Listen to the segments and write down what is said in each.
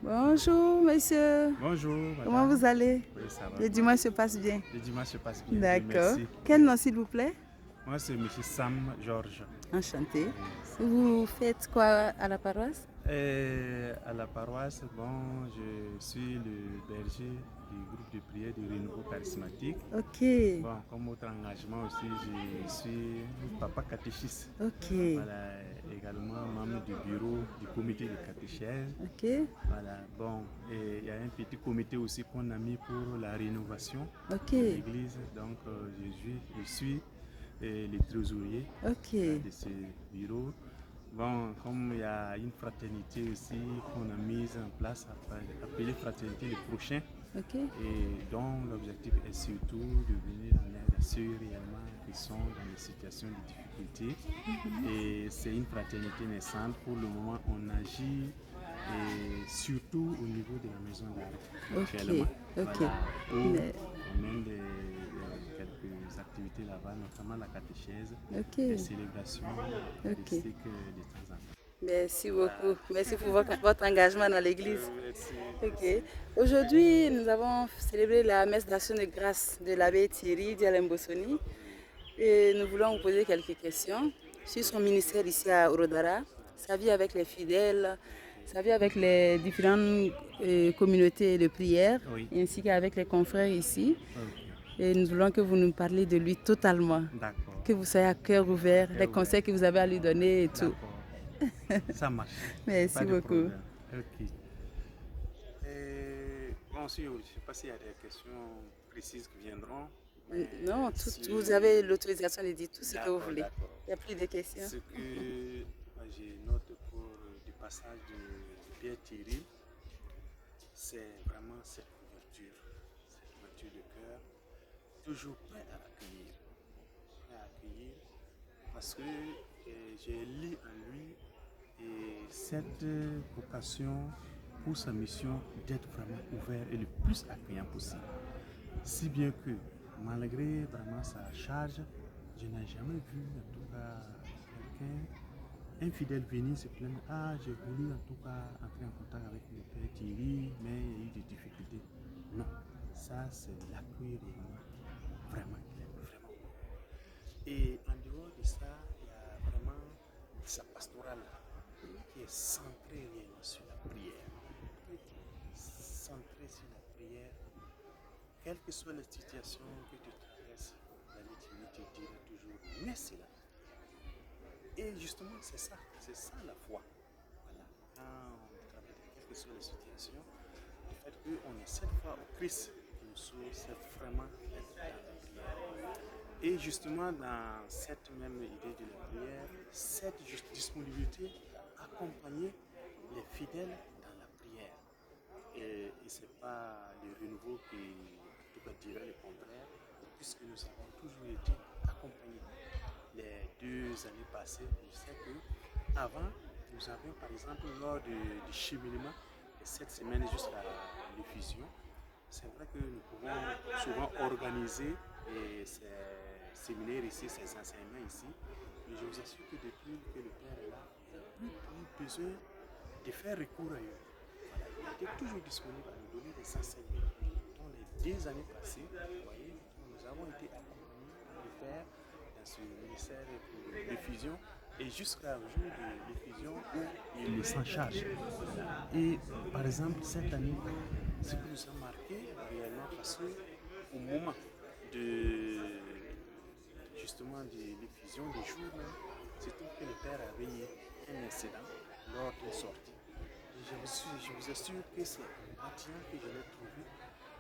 Bonjour, monsieur. Bonjour, Comment madame. vous allez? Oui, ça va. Le dimanche se passe bien. Le dimanche se passe bien. Dieu D'accord. merci. Quel nom, s'il vous plaît? Moi, c'est M. Sam Georges. Enchanté. Oui. Vous faites quoi à la paroisse? Et à la paroisse, bon, je suis le berger du groupe de prière du renouveau charismatique. Ok. Bon, comme autre engagement aussi, je suis papa catéchiste. Ok. Voilà, également membre du bureau du comité de catéchèse. Ok. Voilà, bon, et il y a un petit comité aussi qu'on a mis pour la rénovation Ok. de l'église. Donc, je suis le trésorier Ok. de ce bureau. Bon, comme il y a une fraternité aussi qu'on a mise en place, appelée Fraternité le Prochain, Ok. et dont l'objectif est surtout de venir en aide à ceux réellement qui sont dans des situations de difficulté. Et c'est une fraternité naissante. Pour le moment, on agit et surtout au niveau de la maison d'arrêt actuellement. Ok. Ok. Voilà, où Mais- on mène quelques activités là-bas, notamment la catéchèse, Ok. les célébrations Ok. eucharistiques de temps en temps. Merci beaucoup. Merci pour votre engagement dans l'église. Merci. Ok. Aujourd'hui, nous avons célébré la messe d'action de grâce de l'abbé Thierry Dialembosoni. Et nous voulons vous poser quelques questions sur son ministère ici à Orodara, sa vie avec les fidèles, sa vie avec les différentes communautés de prière, Oui. ainsi qu'avec les confrères ici. Ok. Et nous voulons que vous nous parliez de lui totalement, D'accord. que vous soyez à cœur ouvert, les ouvert. conseils que vous avez à lui donner et tout. D'accord. Ça marche. Merci Pas de beaucoup. problème. Ok. Bon, si, je ne sais pas s'il y a des questions précises qui viendront. Mais Non, vous avez l'autorisation de dire tout ce que vous D'accord, voulez. d'accord. Il n'y a plus de questions. Ce que je note pour du passage de Pierre Thierry, c'est vraiment cette ouverture de cœur, toujours prêt à accueillir. Parce que j'ai lu en lui cette vocation pour sa mission d'être vraiment ouvert et le plus accueillant possible. Si bien que, malgré vraiment sa charge, je n'ai jamais vu en tout cas quelqu'un, un fidèle venir se plaindre: ah, j'ai voulu en tout cas entrer en contact avec le père Thierry, mais il y a eu des difficultés. Non, ça c'est l'accueil réellement, vraiment qu'il est vraiment. Et en dehors de ça, il y a vraiment sa pastorale qui est centrée réellement sur la prière. Centrée sur la prière. Quelle que soit la situation que tu traverses, la te dira toujours: mais c'est là. Et justement, c'est ça la foi. Voilà. Quand on travaille, quelle que soit la situation, le fait qu'on a cette foi au Christ qui nous sauve, c'est vraiment être dans la prière. Et justement, dans cette même idée de la prière, cette disponibilité à accompagner les fidèles dans la prière. Et ce n'est pas le renouveau qui, en tout cas, dirait le contraire, puisque nous avons toujours été accompagnés. Les 2 années passées, je sais que avant, nous avions par exemple lors du cheminement de cette semaine jusqu'à l'effusion, c'est vrai que nous pouvons souvent organiser ces séminaires ici, ces enseignements ici, mais je vous assure que depuis que le Père est là, il n'a plus besoin de faire recours à eux. Voilà, il était toujours disponible à nous donner des enseignements. Dans les 2 années passées, vous voyez, nous avons été accompagnés par le Père dans ce ministère pour l'effusion et jusqu'au jour de l'effusion où il s'en charge. Et par exemple, cette année, ce qui nous a marqué réellement, parce qu'au moment de justement de l'effusion des jours, c'était que le Père avait eu un incident lors d'une sortie. Je vous assure que c'est Mathieu que je l'ai trouvé,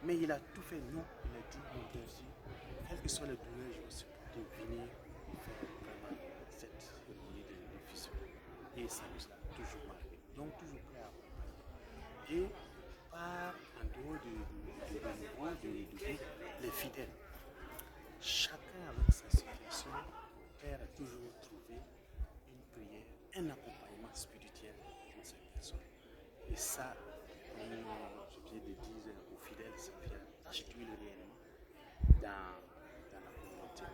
mais il a tout fait. Non, il a dit: mon berger, quelles que soient les douleurs, je vais supporter, venir faire vraiment cette cérémonie de diffusion. Et ça nous a toujours marqué. Donc, toujours prêt à accompagner. Et par en dehors les fidèles, chacun avec sa situation, le Père a toujours trouvé une prière, un accompagnement spirituel pour cette personne. Et ça, comme je viens de dire aux fidèles, ça fait une tâche d'huile réellement dans la communauté.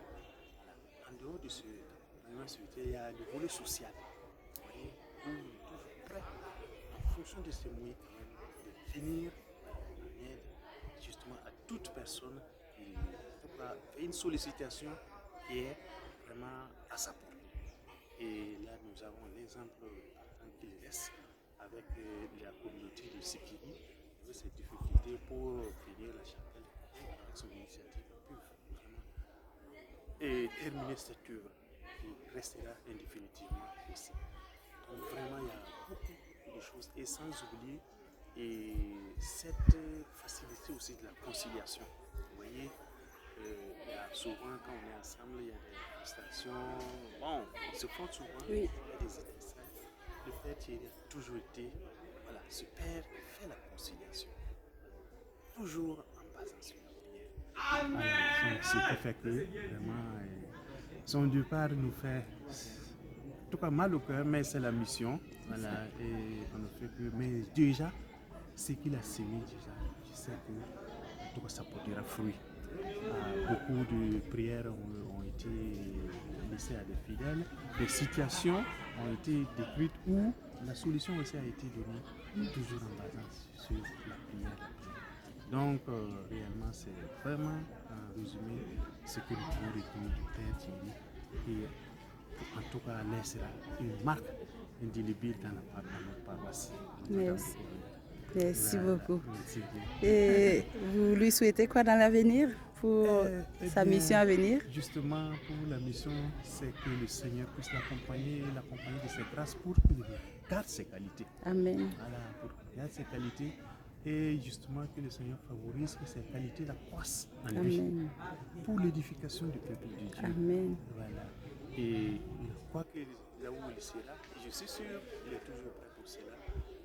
Voilà. En dehors de ce accompagnement spirituel, il y a le volet social. Vous voyez, où il est toujours prêt à fonction de ces moyens, quand même, de venir en aide justement à toute personne qui fait une sollicitation qui est vraiment à sa portée. Et là, nous avons l'exemple qu'il laisse avec la communauté de Sikiri, avec ses difficultés pour finir la chapelle, avec son initiative, pu vraiment terminer cette œuvre qui restera indéfinitivement ici. Donc vraiment, il y a beaucoup de choses, et sans oublier cette facilité aussi de la conciliation. Vous voyez, il y a souvent, quand on est ensemble, il y a des frustrations. Bon, on se frotte souvent, Oui. il y a des étincelles. Le Père Thierry a toujours été, voilà, ce Père qui fait la conciliation. Toujours en basant sur la prière. Voilà, ce qui fait que vraiment, son départ nous fait, en tout cas, mal au cœur, mais c'est la mission. Voilà, et on ne fait que. Mais déjà, ce qu'il a sémé, déjà, je sais que, en tout cas, ça portera fruit. Beaucoup de prières ont été laissées à des fidèles, des situations ont été décrites où la solution aussi a été donnée, toujours en basant sur la prière. Donc, réellement, c'est vraiment, en résumé, ce que nous pouvons retenir du Père Thierry, et en tout cas laissera une marque indélébile dans notre paroisse. Merci. Merci Voilà. beaucoup. Merci bien. Et vous lui souhaitez quoi dans l'avenir pour sa bien, mission à venir? Justement, pour la mission, c'est que le Seigneur puisse l'accompagner de ses grâces pour qu'il garde ses qualités. Amen. Voilà, pour qu'il garde ses qualités, et justement que le Seigneur favorise que ces qualités-là croissent en lui Amen. pour l'édification du peuple de Dieu. Amen. Voilà. Et quoi que là où il sera, je suis sûr qu'il est toujours prêt pour cela.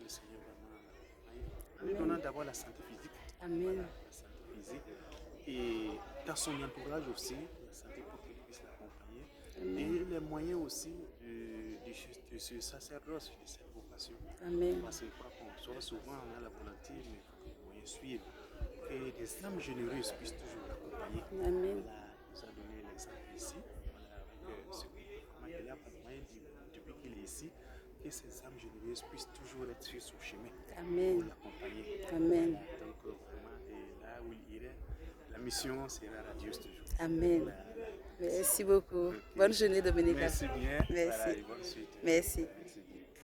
Le Seigneur vraiment l'accompagne, en lui donnant d'abord la santé physique. Amen. Voilà, la santé physique. Et dans son entourage aussi, la santé pour qu'il puisse l'accompagner. Et les moyens aussi de ce sacerdoce, de cette vocation. Amen. Parce que quoi qu'on soit, souvent on a la volonté, mais il faut que les moyens suivent. Et des âmes généreuses puissent toujours l'accompagner. Amen. Voilà, il nous a donné l'exemple ici, voilà, avec ce qu'il a par moyen depuis qu'il est ici, que ces âmes généreuses puissent toujours être sur son chemin Amen. pour l'accompagner. Amen. Donc vraiment, et là où il irait, la mission sera radieuse toujours. Amen. Voilà. Merci beaucoup. Bonne journée, Dominica. Merci bien. Merci. Voilà, et bonne suite. Merci.